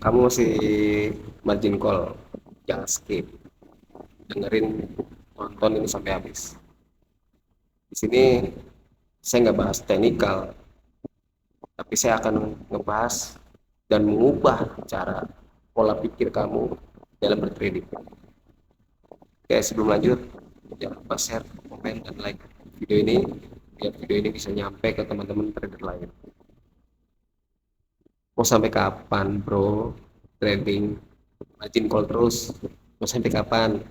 Kamu masih margin call, jangan skip, dengerin, nonton ini sampai habis. Di sini saya nggak bahas teknikal, tapi saya akan ngebahas dan mengubah cara pola pikir kamu dalam bertrading. Oke, sebelum lanjut, jangan lupa share, komen, dan like video ini biar video ini bisa nyampe ke teman-teman trader lain. Mau sampai kapan, bro? Trading margin call terus? Mau sampai kapan?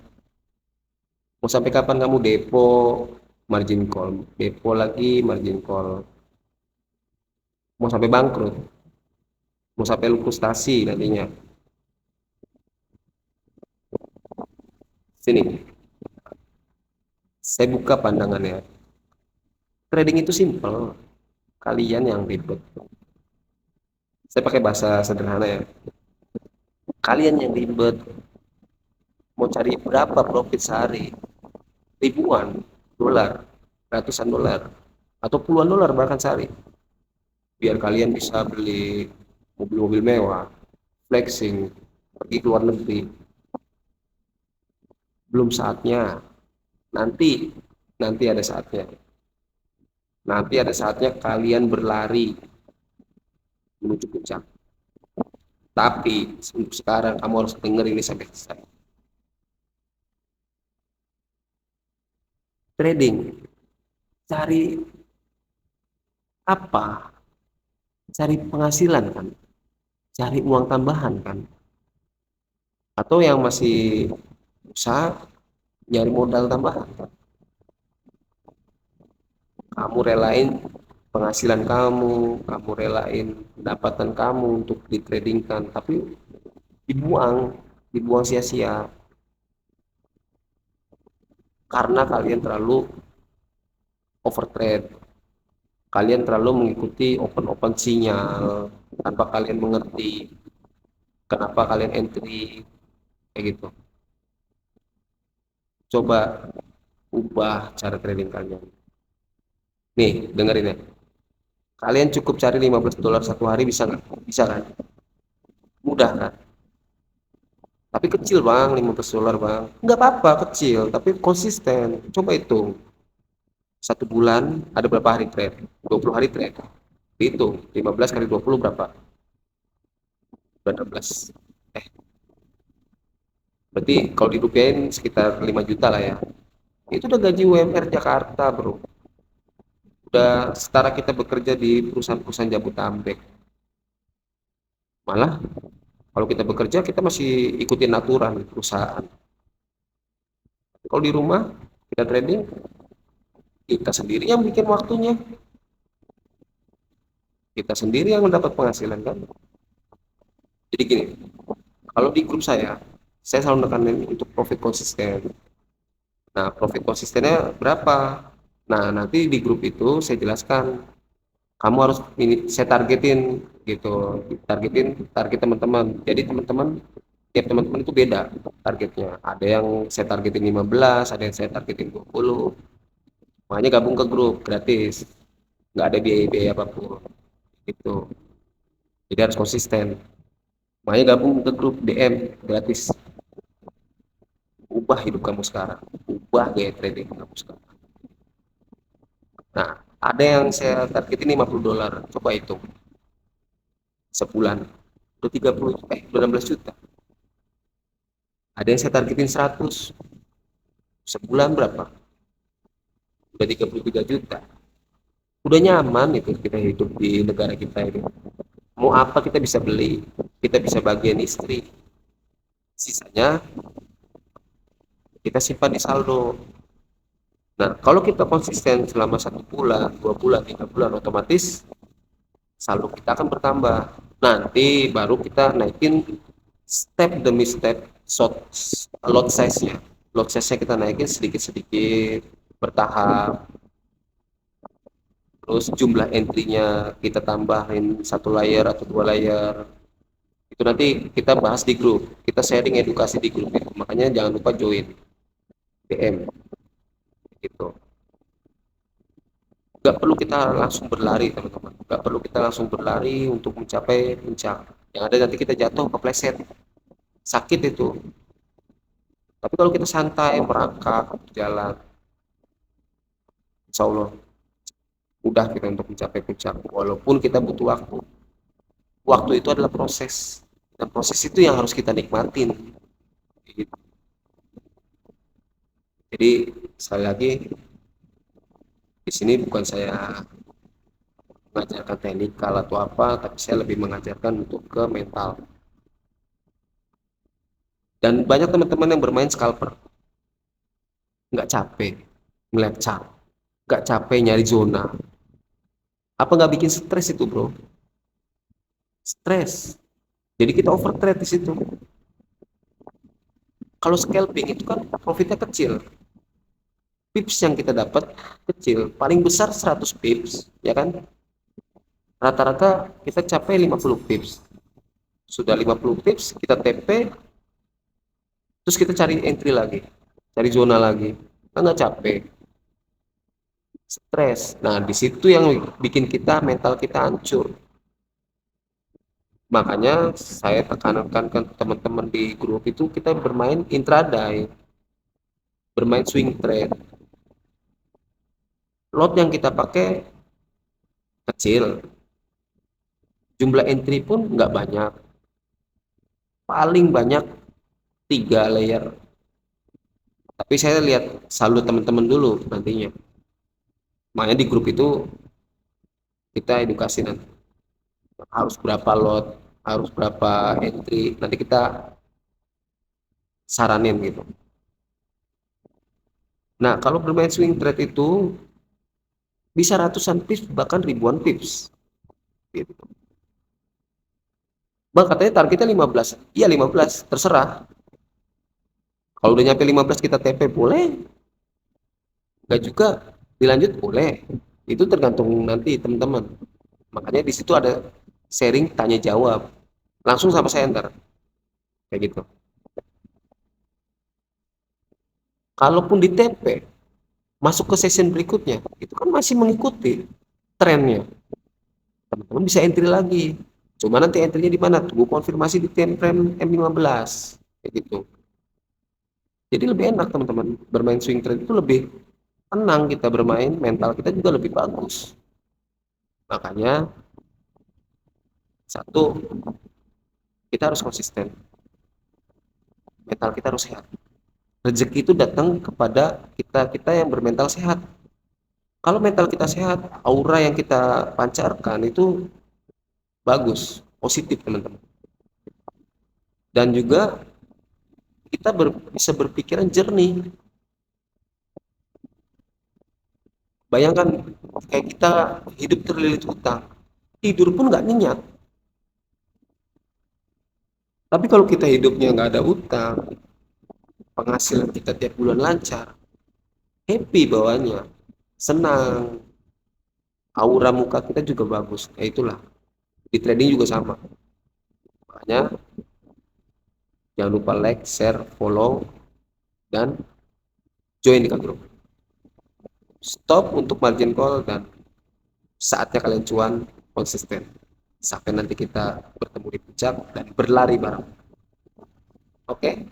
Mau sampai kapan kamu depo margin call, depo lagi margin call? Mau sampai bangkrut? Mau sampai lu frustasi nantinya? Sini, saya buka pandangannya. Trading itu simple, kalian yang ribet. Saya pakai bahasa sederhana ya. Kalian yang ribet, mau cari berapa profit sehari? Ribuan dolar, ratusan dolar, atau puluhan dolar bahkan sehari. Biar kalian bisa beli mobil-mobil mewah, flexing, pergi ke luar negeri. Belum saatnya. Nanti, nanti ada saatnya. Nanti ada saatnya kalian berlari menuju puncak. Tapi untuk sekarang kamu harus denger ini sampai selesai. Trading, cari apa? Cari penghasilan kan? Cari uang tambahan kan? Atau yang masih usaha, nyari modal tambahan. Kamu relain penghasilan kamu relain pendapatan kamu untuk ditradingkan, tapi dibuang, dibuang sia-sia karena kalian terlalu overtrade, kalian terlalu mengikuti open sinyal tanpa kalian mengerti kenapa kalian entry kayak gitu. Coba ubah cara trading kalian. Nih, dengerin ya. Kalian cukup cari 15 dolar satu hari, bisa nggak? Bisa kan? Mudah kan? Tapi kecil bang, 15 dolar bang. Nggak apa-apa, kecil, tapi konsisten. Coba hitung. Satu bulan ada berapa hari trade? 20 hari trade. Hitung, 15 kali 20 berapa? 12. Eh, berarti kalau dirupiahin sekitar 5 juta lah ya. Itu udah gaji UMR Jakarta bro. Udah setara kita bekerja di perusahaan-perusahaan Jabodetabek. Malah kalau kita bekerja kita masih ikutin aturan perusahaan. Kalau di rumah kita trading, kita sendiri yang bikin waktunya, kita sendiri yang mendapat penghasilan kan. Jadi gini, kalau di grup saya selalu nekanin untuk profit konsisten. Nah, profit konsistennya berapa? Nah, nanti di grup itu saya jelaskan, kamu harus ini, saya targetin gitu, targetin target teman-teman. Jadi teman-teman, tiap teman-teman itu beda targetnya. Ada yang saya targetin 15, ada yang saya targetin 20. Makanya gabung ke grup gratis, nggak ada biaya-biaya apapun gitu. Jadi harus konsisten. Makanya gabung ke grup DM gratis. Ubah hidup kamu sekarang, ubah gaya trading kamu sekarang. Nah, ada yang saya targetin 50 dolar, coba hitung sebulan udah 30, udah 16 juta. Ada yang saya targetin 100, sebulan berapa? Udah 33 juta. Udah nyaman itu kita hidup di negara kita ini. Mau apa kita bisa beli, kita bisa bagian istri, sisanya kita simpan di saldo. Nah, kalau kita konsisten selama 1 bulan, 2 bulan, 3 bulan, otomatis saldo kita akan bertambah. Nanti baru kita naikin step demi step lot size-nya. Lot size-nya kita naikin sedikit-sedikit, bertahap. Terus jumlah entry-nya kita tambahin 1 layer atau 2 layer. Itu nanti kita bahas di grup. Kita sharing edukasi di grup itu. Makanya jangan lupa join DM gitu. Gak perlu kita langsung berlari teman-teman, gak perlu kita langsung berlari untuk mencapai puncak. Yang ada nanti kita jatuh kepleset, sakit itu. Tapi kalau kita santai merangkak jalan, insya Allah mudah kita untuk mencapai puncak. Walaupun kita butuh waktu. Waktu itu adalah proses, dan proses itu yang harus kita nikmatin. Jadi sekali lagi, di sini bukan saya mengajarkan teknikal atau apa, tapi saya lebih mengajarkan untuk ke mental. Dan banyak teman-teman yang bermain scalper nggak capek ngeliat chart, nggak capek nyari zona, apa nggak bikin stres itu bro? Stres. Jadi kita over trade di situ. Kalau scalping itu kan profitnya kecil, pips yang kita dapat kecil, paling besar 100 pips, ya kan? Rata-rata kita capai 50 pips. Sudah 50 pips, kita TP, terus kita cari entry lagi, cari zona lagi. Kan nggak capek, stres. Nah, di situ yang bikin kita mental kita hancur. Makanya saya tekankan ke teman-teman di grup itu kita bermain intraday, bermain swing trade. Lot yang kita pakai kecil, jumlah entry pun nggak banyak, paling banyak 3 layer. Tapi saya lihat saldo teman-teman dulu nantinya. Makanya di grup itu kita edukasi nanti harus berapa lot, harus berapa entry, nanti kita saranin gitu. Nah, kalau bermain swing trade itu bisa ratusan pips bahkan ribuan pips gitu. Bang katanya targetnya 15. Iya 15, terserah. Kalau udah nyampe 15 kita TP boleh, enggak juga dilanjut boleh. Itu tergantung nanti teman-teman. Makanya di situ ada sharing tanya jawab. Langsung sama saya ntar kayak gitu. Kalaupun di TP masuk ke session berikutnya, itu kan masih mengikuti trennya. Teman-teman bisa entry lagi. Cuma nanti entry-nya di mana? Tunggu konfirmasi di time frame M15 kayak gitu. Jadi lebih enak teman-teman bermain swing trade itu lebih tenang kita bermain, mental kita juga lebih bagus. Makanya satu, kita harus konsisten, mental kita harus sehat. Rezeki itu datang kepada kita kita yang bermental sehat. Kalau mental kita sehat, aura yang kita pancarkan itu bagus, positif teman-teman. Dan juga kita bisa berpikiran jernih. Bayangkan kayak kita hidup terlilit utang, tidur pun nggak nyenyak. Tapi kalau kita hidupnya nggak ada utang, penghasilan kita tiap bulan lancar, happy bawahnya, senang, aura muka kita juga bagus. Ya itulah, di trading juga sama. Makanya jangan lupa like, share, follow, dan join di grup. Stop untuk margin call dan saatnya kalian cuan konsisten. Sampai nanti kita bertemu di puncak dan berlari bareng. Oke?